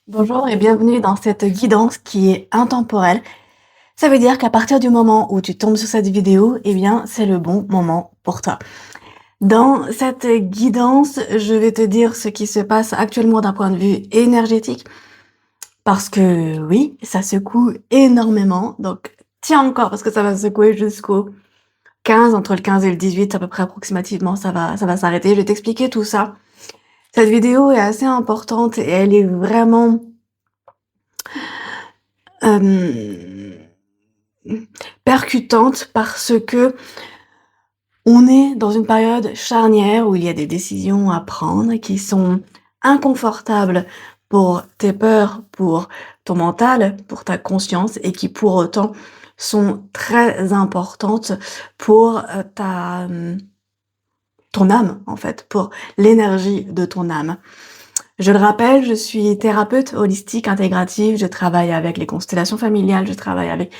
Bonjour et bienvenue dans cette guidance qui est intemporelle. Ça veut dire qu'à partir du moment où tu tombes sur cette vidéo, eh bien, c'est le bon moment pour toi. Dans cette guidance, je vais te dire ce qui se passe actuellement d'un point de vue énergétique, parce que oui, ça secoue énormément. Donc, tiens encore, parce que ça va secouer jusqu'au 15, entre le 15 et le 18, à peu près approximativement, ça va s'arrêter. Je vais t'expliquer tout ça. Cette vidéo est assez importante et elle est vraiment euh, percutante parce que on est dans une période charnière où il y a des décisions à prendre qui sont inconfortables pour tes peurs, pour ton mental, pour ta conscience et qui pour autant sont très importantes pour ton âme en fait, pour l'énergie de ton âme. Je le rappelle, je suis thérapeute holistique intégrative, je travaille avec les constellations familiales, je travaille avec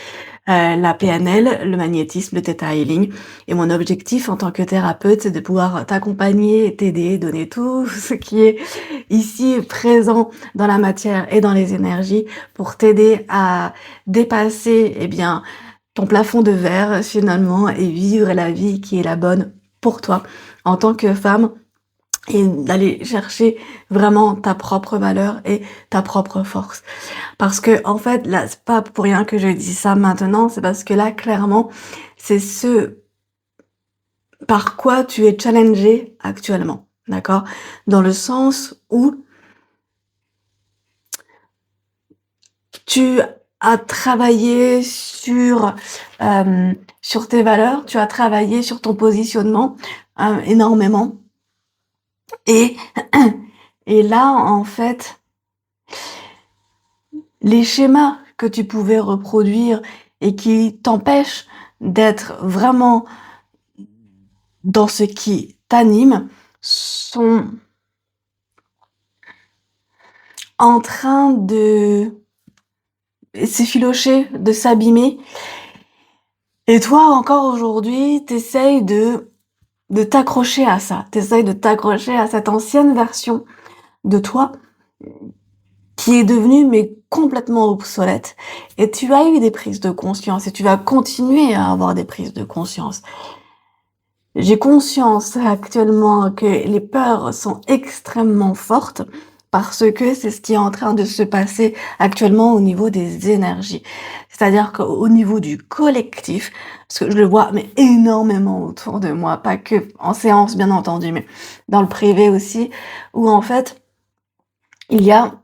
la PNL, le magnétisme, le Theta Healing. Et mon objectif en tant que thérapeute, c'est de pouvoir t'accompagner, t'aider, donner tout ce qui est ici présent dans la matière et dans les énergies pour t'aider à dépasser, eh bien, ton plafond de verre finalement et vivre la vie qui est la bonne pour toi en tant que femme et d'aller chercher vraiment ta propre valeur et ta propre force. Parce que, en fait, là, c'est pas pour rien que je dis ça maintenant, c'est parce que là, clairement, c'est ce par quoi tu es challengé actuellement. D'accord? Dans le sens où tu as travaillé sur tes valeurs, tu as travaillé sur ton positionnement, énormément. Et, et là, en fait, les schémas que tu pouvais reproduire et qui t'empêchent d'être vraiment dans ce qui t'anime sont en train de s'effilocher, de s'abîmer. Et toi, encore aujourd'hui, t'essayes de t'accrocher à ça. T'essayes de t'accrocher à cette ancienne version de toi qui est devenue mais complètement obsolète. Et tu as eu des prises de conscience et tu vas continuer à avoir des prises de conscience. J'ai conscience actuellement que les peurs sont extrêmement fortes parce que c'est ce qui est en train de se passer actuellement au niveau des énergies. C'est-à-dire qu'au niveau du collectif, parce que je le vois mais énormément autour de moi, pas que en séance bien entendu, mais dans le privé aussi, où en fait il y a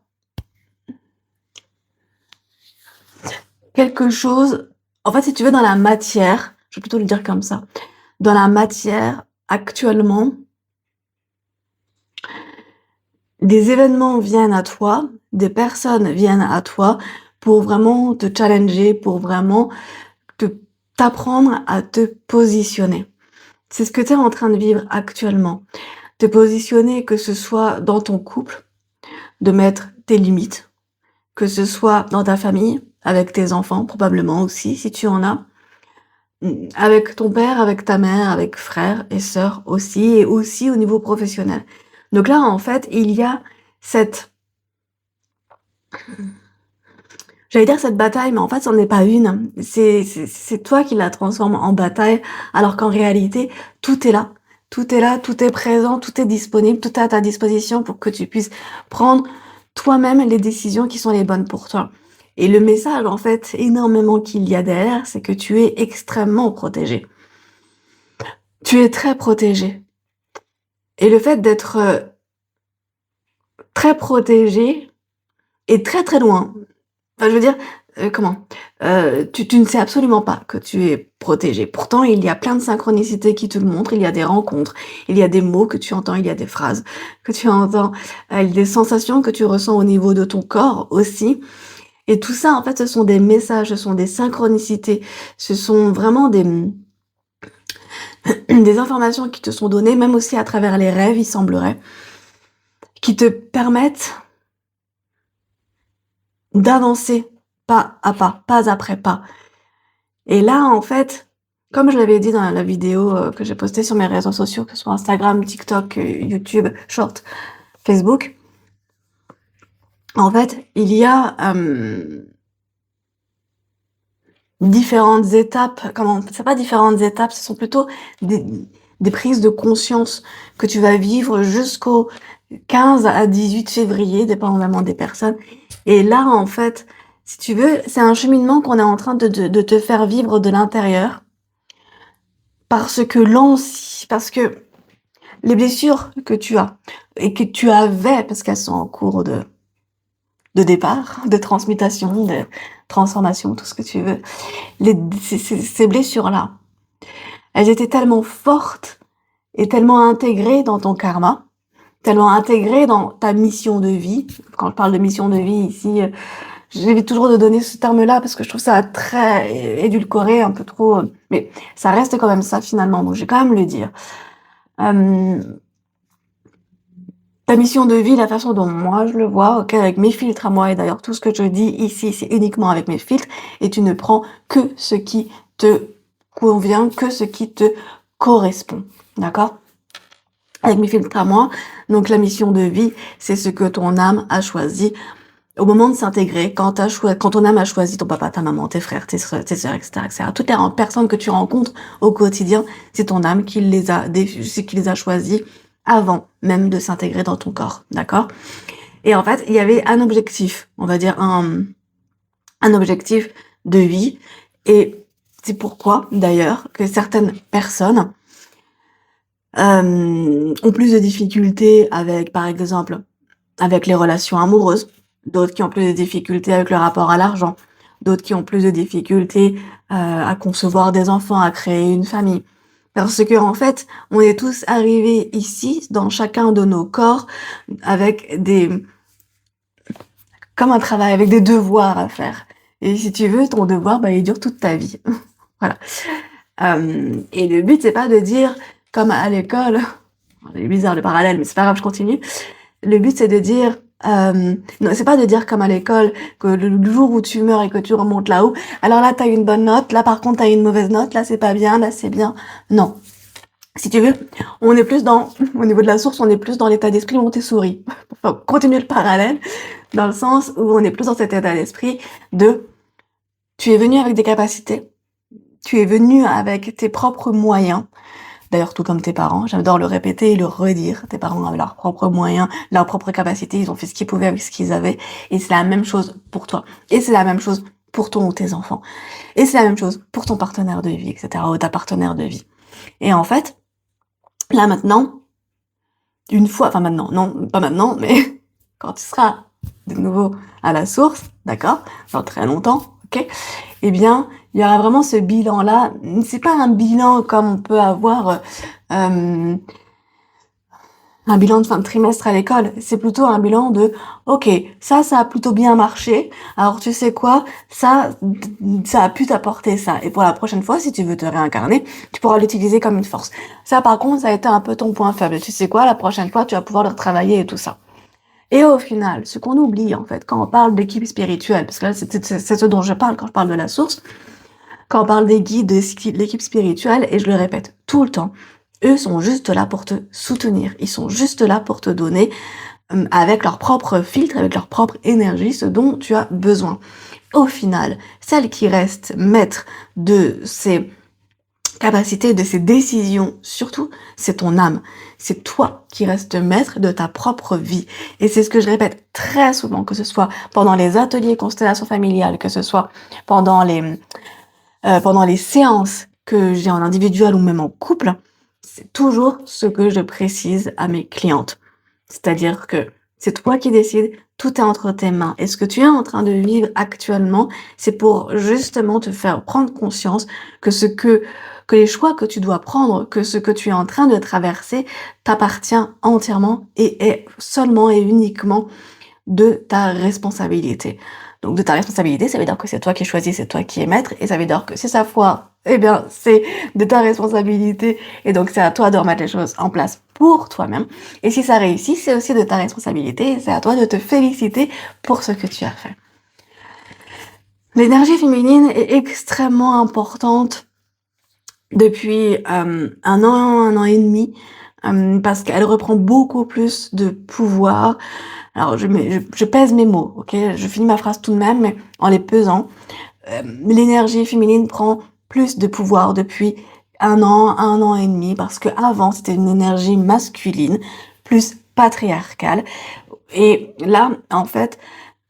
quelque chose, en fait si tu veux dans la matière, je vais plutôt le dire comme ça, dans la matière actuellement, des événements viennent à toi, des personnes viennent à toi pour vraiment te challenger, pour vraiment te t'apprendre à te positionner. C'est ce que tu es en train de vivre actuellement. Te positionner, que ce soit dans ton couple, de mettre tes limites, que ce soit dans ta famille, avec tes enfants probablement aussi, si tu en as, avec ton père, avec ta mère, avec frères et sœurs aussi, et aussi au niveau professionnel. Donc là, en fait, il y a cette J'allais dire cette bataille, mais en fait, c'en est pas une. C'est toi qui la transformes en bataille, alors qu'en réalité, tout est là. Tout est là, tout est présent, tout est disponible, tout est à ta disposition pour que tu puisses prendre toi-même les décisions qui sont les bonnes pour toi. Et le message, en fait, énormément qu'il y a derrière, c'est que tu es extrêmement protégé. Tu es très protégé. Et le fait d'être très protégé est très très loin. Enfin, je veux dire, comment? Tu ne sais absolument pas que tu es protégé. Pourtant, il y a plein de synchronicités qui te le montrent. Il y a des rencontres, il y a des mots que tu entends, il y a des phrases que tu entends, des sensations que tu ressens au niveau de ton corps aussi. Et tout ça, en fait, ce sont des messages, ce sont des synchronicités, ce sont vraiment des informations qui te sont données, même aussi à travers les rêves, il semblerait, qui te permettent d'avancer pas à pas après pas. Et là, en fait, comme je l'avais dit dans la vidéo que j'ai postée sur mes réseaux sociaux, que ce soit Instagram, TikTok, YouTube, Short, Facebook, En fait, il y a, différentes étapes, comment c'est pas différentes étapes, ce sont plutôt des des prises de conscience que tu vas vivre jusqu'au 15 à 18 février, dépendamment des personnes. Et là, en fait, si tu veux, c'est un cheminement qu'on est en train de te faire vivre de l'intérieur parce que les blessures que tu as et que tu avais, parce qu'elles sont en cours de départ, de transmutation, de transformation, tout ce que tu veux, ces blessures-là, elles étaient tellement fortes et tellement intégrées dans ton karma, tellement intégrées dans ta mission de vie. Quand je parle de mission de vie ici, j'évite toujours de donner ce terme-là parce que je trouve ça très édulcoré, un peu trop, mais ça reste quand même ça finalement, donc je vais quand même le dire. Euh, Ta mission de vie, la façon dont moi je le vois, ok, avec mes filtres à moi, et d'ailleurs tout ce que je dis ici, c'est uniquement avec mes filtres, et tu ne prends que ce qui te convient, que ce qui te correspond, d'accord? Avec mes filtres à moi, donc la mission de vie, c'est ce que ton âme a choisi au moment de s'intégrer, quand ton âme a choisi ton papa, ta maman, tes frères, tes sœurs, etc., etc. Toutes les personnes que tu rencontres au quotidien, c'est ton âme qui les a choisis avant même de s'intégrer dans ton corps, d'accord? Et en fait, il y avait un objectif, on va dire un objectif de vie, et c'est pourquoi, d'ailleurs, que certaines personnes ont plus de difficultés avec, par exemple, avec les relations amoureuses, d'autres qui ont plus de difficultés avec le rapport à l'argent, d'autres qui ont plus de difficultés à concevoir des enfants, à créer une famille. Parce que en fait, on est tous arrivés ici, dans chacun de nos corps, avec comme un travail, avec des devoirs à faire. Et si tu veux, ton devoir, bah, il dure toute ta vie. Voilà. Et le but, c'est pas de dire, comme à l'école, c'est bizarre le parallèle, mais c'est pas grave, je continue. Le but, c'est de dire, non, c'est pas de dire comme à l'école, que le jour où tu meurs et que tu remontes là-haut, alors là, t'as une bonne note, là, par contre, t'as une mauvaise note, là, c'est pas bien, là, c'est bien. Non. Si tu veux, on est plus au niveau de la source, on est plus dans l'état d'esprit Montessori. Pour continuer le parallèle, dans le sens où on est plus dans cet état d'esprit de, tu es venu avec des capacités, tu es venu avec tes propres moyens. D'ailleurs, tout comme tes parents, j'adore le répéter et le redire. Tes parents avaient leurs propres moyens, leurs propres capacités, ils ont fait ce qu'ils pouvaient avec ce qu'ils avaient. Et c'est la même chose pour toi. Et c'est la même chose pour ton ou tes enfants. Et c'est la même chose pour ton partenaire de vie, etc. ou ta partenaire de vie. Et en fait, là maintenant, une fois, enfin maintenant, non, pas maintenant, mais quand tu seras de nouveau à la source, d'accord, dans très longtemps, ok, eh bien, il y aura vraiment ce bilan-là. C'est pas un bilan comme on peut avoir euh, un bilan de fin de trimestre à l'école. C'est plutôt un bilan de, ok, ça a plutôt bien marché. Alors tu sais quoi, ça a pu t'apporter ça. Et pour la prochaine fois, si tu veux te réincarner, tu pourras l'utiliser comme une force. Ça, par contre, ça a été un peu ton point faible. Tu sais quoi, la prochaine fois, tu vas pouvoir le retravailler et tout ça. Et au final, ce qu'on oublie, en fait, quand on parle d'équipe spirituelle, parce que là, c'est ce dont je parle quand je parle de la source, quand on parle des guides, de l'équipe spirituelle, et je le répète tout le temps, eux sont juste là pour te soutenir. Ils sont juste là pour te donner, avec leur propre filtre, avec leur propre énergie, ce dont tu as besoin. Au final, celle qui reste maître de ces capacités, de ces décisions, surtout, c'est ton âme. C'est toi qui restes maître de ta propre vie. Et c'est ce que je répète très souvent, que ce soit pendant les ateliers constellation familiale, que ce soit pendant les séances que j'ai en individuel ou même en couple, c'est toujours ce que je précise à mes clientes. C'est-à-dire que c'est toi qui décides, tout est entre tes mains. Et ce que tu es en train de vivre actuellement, c'est pour justement te faire prendre conscience que les choix que tu dois prendre, que ce que tu es en train de traverser t'appartient entièrement et est seulement et uniquement de ta responsabilité. Donc de ta responsabilité, ça veut dire que c'est toi qui choisis, c'est toi qui es maître, et ça veut dire que si ça foire, eh bien c'est de ta responsabilité, et donc c'est à toi de remettre les choses en place pour toi-même. Et si ça réussit, c'est aussi de ta responsabilité, et c'est à toi de te féliciter pour ce que tu as fait. L'énergie féminine est extrêmement importante depuis un an et demi, parce qu'elle reprend beaucoup plus de pouvoir Alors je pèse mes mots, ok? Je finis ma phrase tout de même, mais en les pesant. L'énergie féminine prend plus de pouvoir depuis un an et demi, parce que avant c'était une énergie masculine, plus patriarcale. Et là, en fait,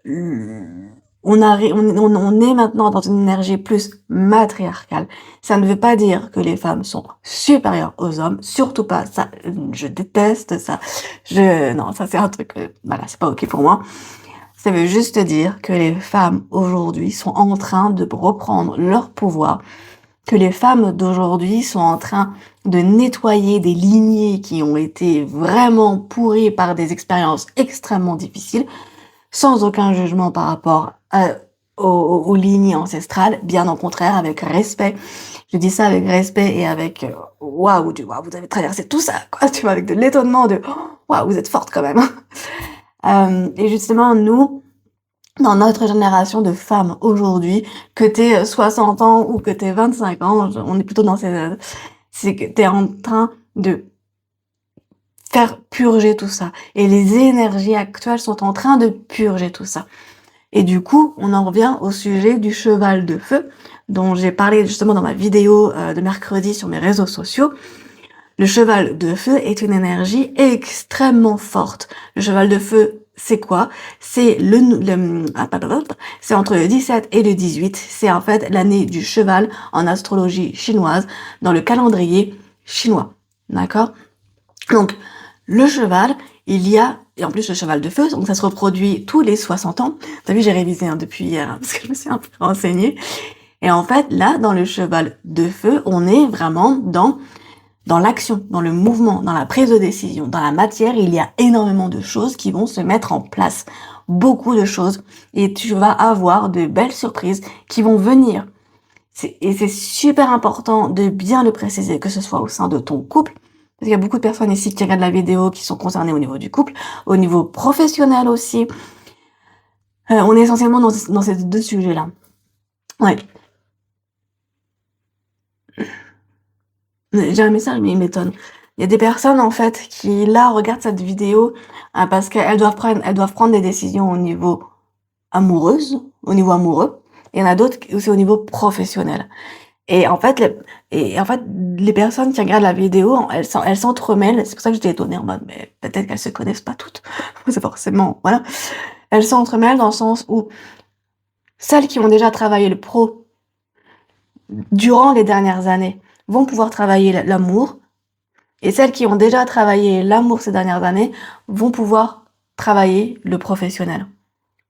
on est maintenant dans une énergie plus matriarcale. Ça ne veut pas dire que les femmes sont supérieures aux hommes, surtout pas. Ça, je déteste ça. Non, ça c'est un truc, voilà, c'est pas ok pour moi. Ça veut juste dire que les femmes aujourd'hui sont en train de reprendre leur pouvoir, que les femmes d'aujourd'hui sont en train de nettoyer des lignées qui ont été vraiment pourries par des expériences extrêmement difficiles, sans aucun jugement par rapport aux lignées ancestrales, bien au contraire, avec respect. Je dis ça avec respect et avec waouh, vous avez traversé tout ça, quoi, tu vois, avec de l'étonnement de waouh, vous êtes forte quand même. Et justement, nous, dans notre génération de femmes aujourd'hui, que t'aies 60 ans ou que t'aies 25 ans, on est plutôt dans c'est que t'es en train de faire purger tout ça. Et les énergies actuelles sont en train de purger tout ça. Et du coup, on en revient au sujet du cheval de feu, dont j'ai parlé justement dans ma vidéo de mercredi sur mes réseaux sociaux. Le cheval de feu est une énergie extrêmement forte. Le cheval de feu, c'est quoi? C'est c'est entre le 17 et le 18. C'est en fait l'année du cheval en astrologie chinoise, dans le calendrier chinois. D'accord? Donc, le cheval, et en plus le cheval de feu, donc ça se reproduit tous les 60 ans. T'as vu, j'ai révisé depuis hier, parce que je me suis un peu renseignée. Et en fait, là, dans le cheval de feu, on est vraiment dans l'action, dans le mouvement, dans la prise de décision. Dans la matière, il y a énormément de choses qui vont se mettre en place. Beaucoup de choses. Et tu vas avoir de belles surprises qui vont venir. Et c'est super important de bien le préciser, que ce soit au sein de ton couple. Parce qu'il y a beaucoup de personnes ici qui regardent la vidéo qui sont concernées au niveau du couple, au niveau professionnel aussi. On est essentiellement dans ces deux sujets-là. Ouais. J'ai un message, mais il m'étonne. Il y a des personnes, en fait, qui, là, regardent cette vidéo parce qu'elles doivent prendre des décisions au niveau au niveau amoureux. Et il y en a d'autres aussi au niveau professionnel. Et en fait, les personnes qui regardent la vidéo, elles s'entremêlent. C'est pour ça que j'étais étonnée en mode, mais peut-être qu'elles se connaissent pas toutes. C'est forcément, voilà. Elles s'entremêlent dans le sens où celles qui ont déjà travaillé le pro durant les dernières années vont pouvoir travailler l'amour. Et celles qui ont déjà travaillé l'amour ces dernières années vont pouvoir travailler le professionnel.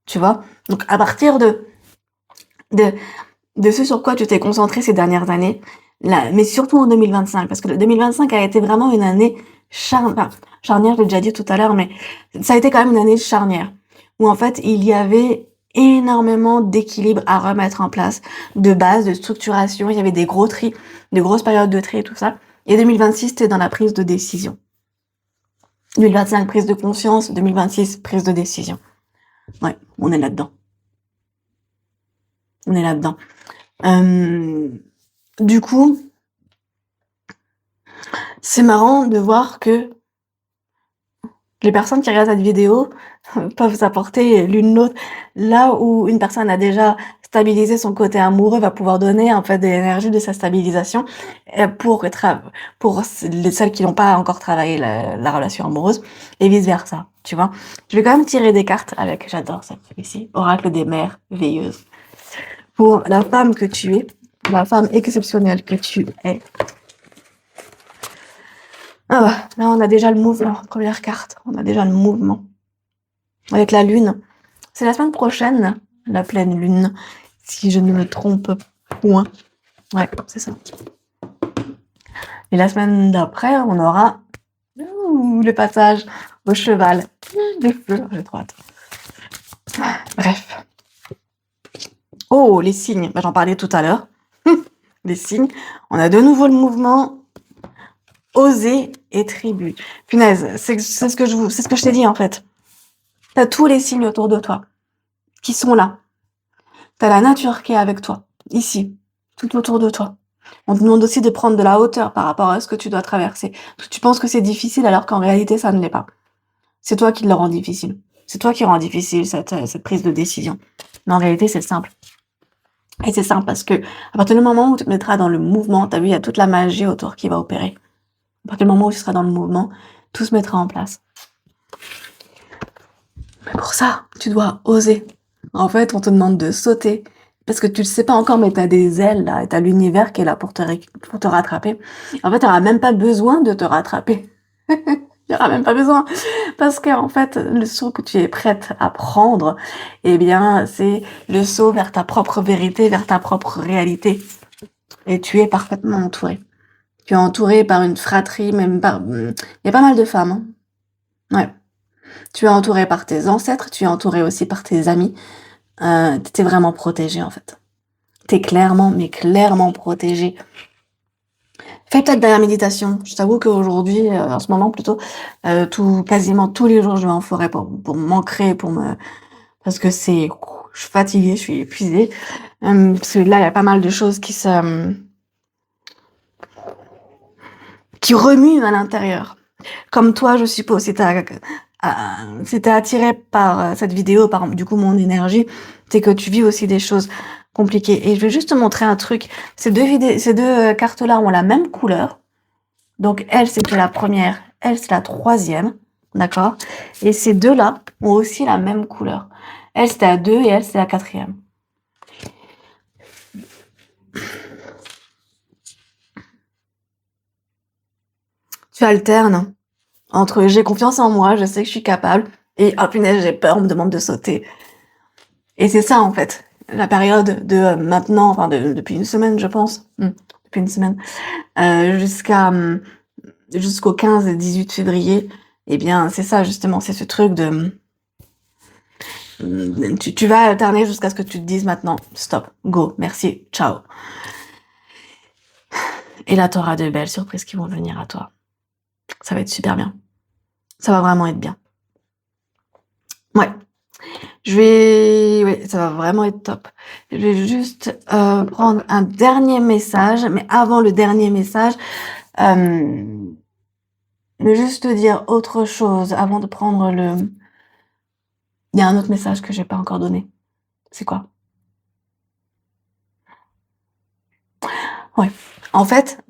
Tu vois? Donc, à partir de ce sur quoi tu t'es concentré ces dernières années, là, mais surtout en 2025, parce que le 2025 a été vraiment une année charnière, je l'ai déjà dit tout à l'heure, mais ça a été quand même une année charnière, où en fait, il y avait énormément d'équilibre à remettre en place, de base, de structuration, il y avait des gros tris, de grosses périodes de tri et tout ça. Et 2026, c'était dans la prise de décision. 2025, prise de conscience. 2026, prise de décision. Ouais, on est là-dedans. On est là-dedans. Du coup, c'est marrant de voir que les personnes qui regardent cette vidéo peuvent s'apporter l'une l'autre. Là où une personne a déjà stabilisé son côté amoureux, va pouvoir donner en fait de l'énergie de sa stabilisation pour celles qui n'ont pas encore travaillé la relation amoureuse et vice versa, tu vois. Je vais quand même tirer des cartes j'adore ça ici, oracle des mères veilleuses. Pour la femme que tu es, la femme exceptionnelle que tu es. Ah bah, là on a déjà le mouvement, première carte, on a déjà le mouvement. Avec la lune. C'est la semaine prochaine, la pleine lune, si je ne me trompe point. Ouais, c'est ça. Et la semaine d'après, on aura le passage au cheval de feu. J'ai trop hâte. Bref. Oh, les signes. Bah, j'en parlais tout à l'heure. Les signes. On a de nouveau le mouvement oser et tribu. Punaise, c'est ce que je t'ai dit en fait. T'as tous les signes autour de toi qui sont là. T'as la nature qui est avec toi, ici, tout autour de toi. On te demande aussi de prendre de la hauteur par rapport à ce que tu dois traverser. Tu penses que c'est difficile alors qu'en réalité, ça ne l'est pas. C'est toi qui le rends difficile. C'est toi qui rends difficile cette prise de décision. Mais en réalité, c'est simple. Et c'est simple parce que à partir du moment où tu te mettras dans le mouvement, tu as vu, il y a toute la magie autour qui va opérer. À partir du moment où tu seras dans le mouvement, tout se mettra en place. Mais pour ça, tu dois oser. En fait, on te demande de sauter. Parce que tu le sais pas encore, mais tu as des ailes, là, et tu as l'univers qui est là pour te rattraper. En fait, tu n'auras même pas besoin de te rattraper. Il n'y aura même pas besoin. Parce que, en fait, le saut que tu es prête à prendre, eh bien, c'est le saut vers ta propre vérité, vers ta propre réalité. Et tu es parfaitement entouré. Tu es entouré par une fratrie, même par... Il y a pas mal de femmes. Hein. Ouais. Tu es entouré par tes ancêtres, tu es entouré aussi par tes amis. T'es vraiment protégé, en fait. T'es clairement, mais clairement protégé. Fais peut-être de la méditation. Je t'avoue qu'aujourd'hui, en ce moment plutôt, quasiment tous les jours, je vais en forêt pour m'ancrer, parce que je suis fatiguée, je suis épuisée. Parce que là, il y a pas mal de choses qui remuent à l'intérieur. Comme toi, je suppose, si t'es attiré par cette vidéo, par du coup mon énergie, c'est que tu vis aussi des choses compliquées. Et je vais juste te montrer un truc. Ces deux cartes-là ont la même couleur. Donc elle, c'était la première, elle, c'est la troisième. D'accord? Et ces deux-là ont aussi la même couleur. Elle, c'était la 2 et elle, c'est la quatrième. Tu alternes entre j'ai confiance en moi, je sais que je suis capable, et oh punaise, j'ai peur, on me demande de sauter. Et c'est ça, en fait, la période de maintenant, enfin depuis une semaine, je pense, depuis une semaine, jusqu'au 15 et 18 février, eh bien, c'est ça, justement, c'est ce truc de... Tu vas alterner jusqu'à ce que tu te dises maintenant, stop, go, merci, ciao. Et là, tu auras de belles surprises qui vont venir à toi. Ça va être super bien. Ça va vraiment être bien. Ouais. Oui, ça va vraiment être top. Je vais juste prendre un dernier message, mais avant le dernier message, je vais juste te dire autre chose avant de prendre le... Il y a un autre message que j'ai pas encore donné. C'est quoi? Ouais. En fait,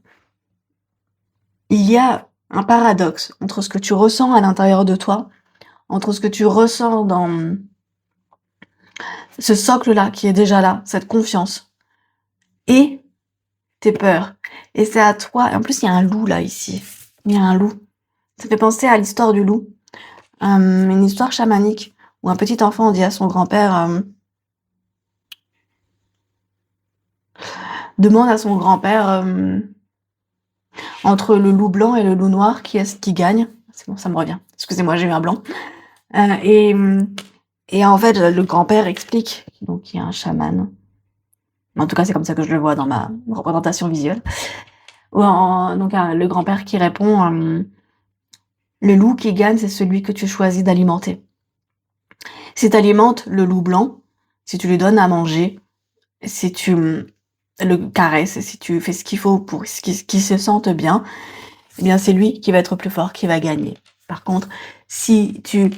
il y a un paradoxe entre ce que tu ressens à l'intérieur de toi, entre ce que tu ressens dans ce socle-là qui est déjà là, cette confiance, et tes peurs. Et c'est à toi. Et en plus, il y a un loup là, ici. Il y a un loup. Ça fait penser à l'histoire du loup. Une histoire chamanique où un petit enfant dit à son grand-père, demande à son grand-père, entre le loup blanc et le loup noir, qui est-ce qui gagne? C'est bon, ça me revient. Excusez-moi, j'ai eu un blanc. Et en fait, le grand-père explique, donc il y a un chaman. En tout cas, c'est comme ça que je le vois dans ma représentation visuelle. Donc le grand-père qui répond, le loup qui gagne, c'est celui que tu choisis d'alimenter. Si tu alimentes le loup blanc, si tu lui donnes à manger, si tu le caresses, si tu fais ce qu'il faut pour qu'il se sente bien, eh bien c'est lui qui va être plus fort, qui va gagner. Par contre, si tu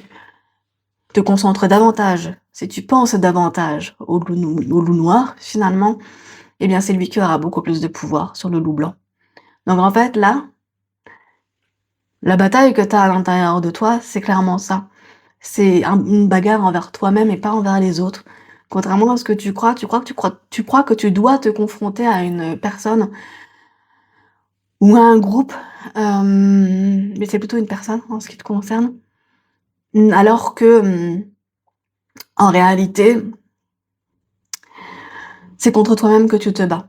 te concentres davantage, si tu penses davantage au loup noir, finalement, eh bien c'est lui qui aura beaucoup plus de pouvoir sur le loup blanc. Donc en fait, là, la bataille que tu as à l'intérieur de toi, c'est clairement ça. C'est une bagarre envers toi-même et pas envers les autres. Contrairement à ce que tu crois que tu dois te confronter à une personne ou à un groupe, mais c'est plutôt une personne en ce qui te concerne. Alors que, en réalité, c'est contre toi-même que tu te bats.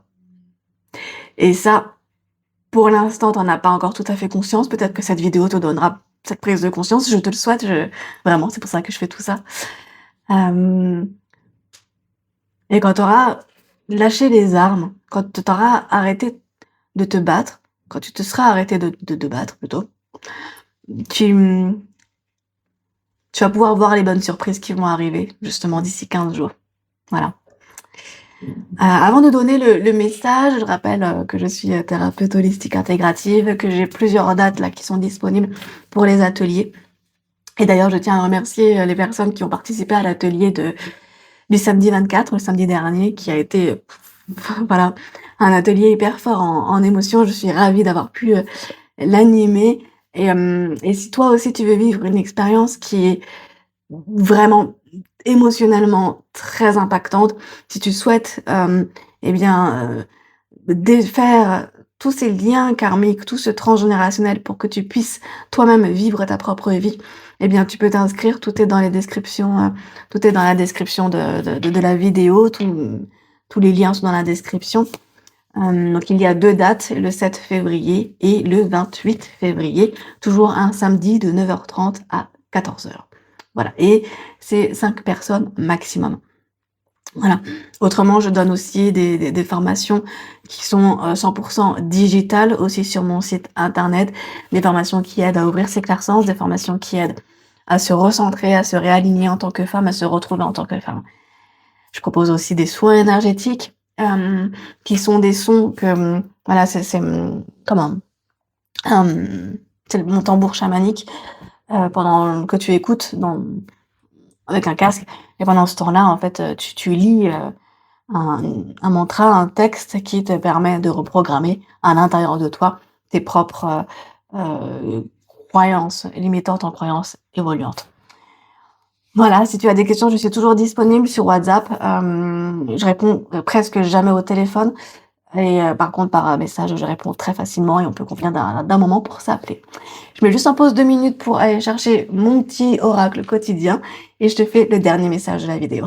Et ça, pour l'instant, t'en as pas encore tout à fait conscience. Peut-être que cette vidéo te donnera cette prise de conscience. Je te le souhaite, vraiment, c'est pour ça que je fais tout ça. Et quand tu auras lâché les armes, quand tu auras arrêté de te battre, quand tu te seras arrêté de te battre plutôt, tu vas pouvoir voir les bonnes surprises qui vont arriver justement d'ici 15 jours. Voilà. Avant de donner le message, je rappelle que je suis thérapeute holistique intégrative, que j'ai plusieurs dates là qui sont disponibles pour les ateliers. Et d'ailleurs, je tiens à remercier, les personnes qui ont participé à l'atelier du samedi 24, le samedi dernier, qui a été, voilà, un atelier hyper fort en émotions. Je suis ravie d'avoir pu, l'animer et si toi aussi tu veux vivre une expérience qui est vraiment émotionnellement très impactante, si tu souhaites, et bien, défaire tous ces liens karmiques, tout ce transgénérationnel pour que tu puisses toi-même vivre ta propre vie, eh bien, tu peux t'inscrire, tout est dans les descriptions, tout est dans la description de la vidéo, tous les liens sont dans la description. Donc il y a 2 dates, le 7 février et le 28 février, toujours un samedi de 9h30 à 14h. Voilà et c'est 5 personnes maximum. Voilà. Autrement, je donne aussi des formations qui sont, 100 digitales aussi sur mon site internet, des formations qui aident à ouvrir ses clairsens, des formations qui aident à se recentrer, à se réaligner en tant que femme, à se retrouver en tant que femme. Je propose aussi des soins énergétiques, qui sont des sons que, voilà, comment? C'est mon tambour chamanique, pendant que tu écoutes avec un casque et pendant ce temps-là, en fait, tu lis, un mantra, un texte qui te permet de reprogrammer à l'intérieur de toi tes propres, croyances limitantes en croyances évoluantes. Voilà, si tu as des questions, je suis toujours disponible sur WhatsApp. Je réponds, presque jamais au téléphone et par contre par, message, je réponds très facilement et on peut convenir d'un moment pour s'appeler. Je mets juste en pause 2 minutes pour aller chercher mon petit oracle quotidien et je te fais le dernier message de la vidéo.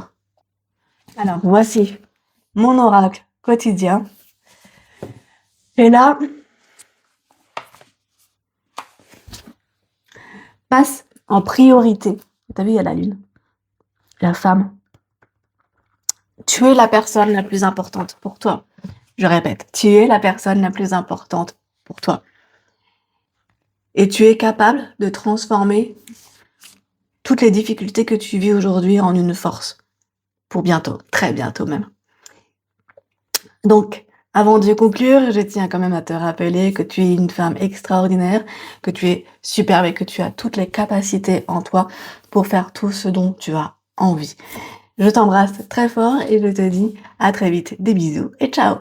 Alors voici mon oracle quotidien et là passe en priorité. Tu as vu, il y a la lune, la femme. Tu es la personne la plus importante pour toi. Je répète, tu es la personne la plus importante pour toi. Et tu es capable de transformer toutes les difficultés que tu vis aujourd'hui en une force. Pour bientôt, très bientôt même. Donc, avant de conclure, je tiens quand même à te rappeler que tu es une femme extraordinaire, que tu es superbe et que tu as toutes les capacités en toi pour faire tout ce dont tu as envie. Je t'embrasse très fort et je te dis à très vite. Des bisous et ciao!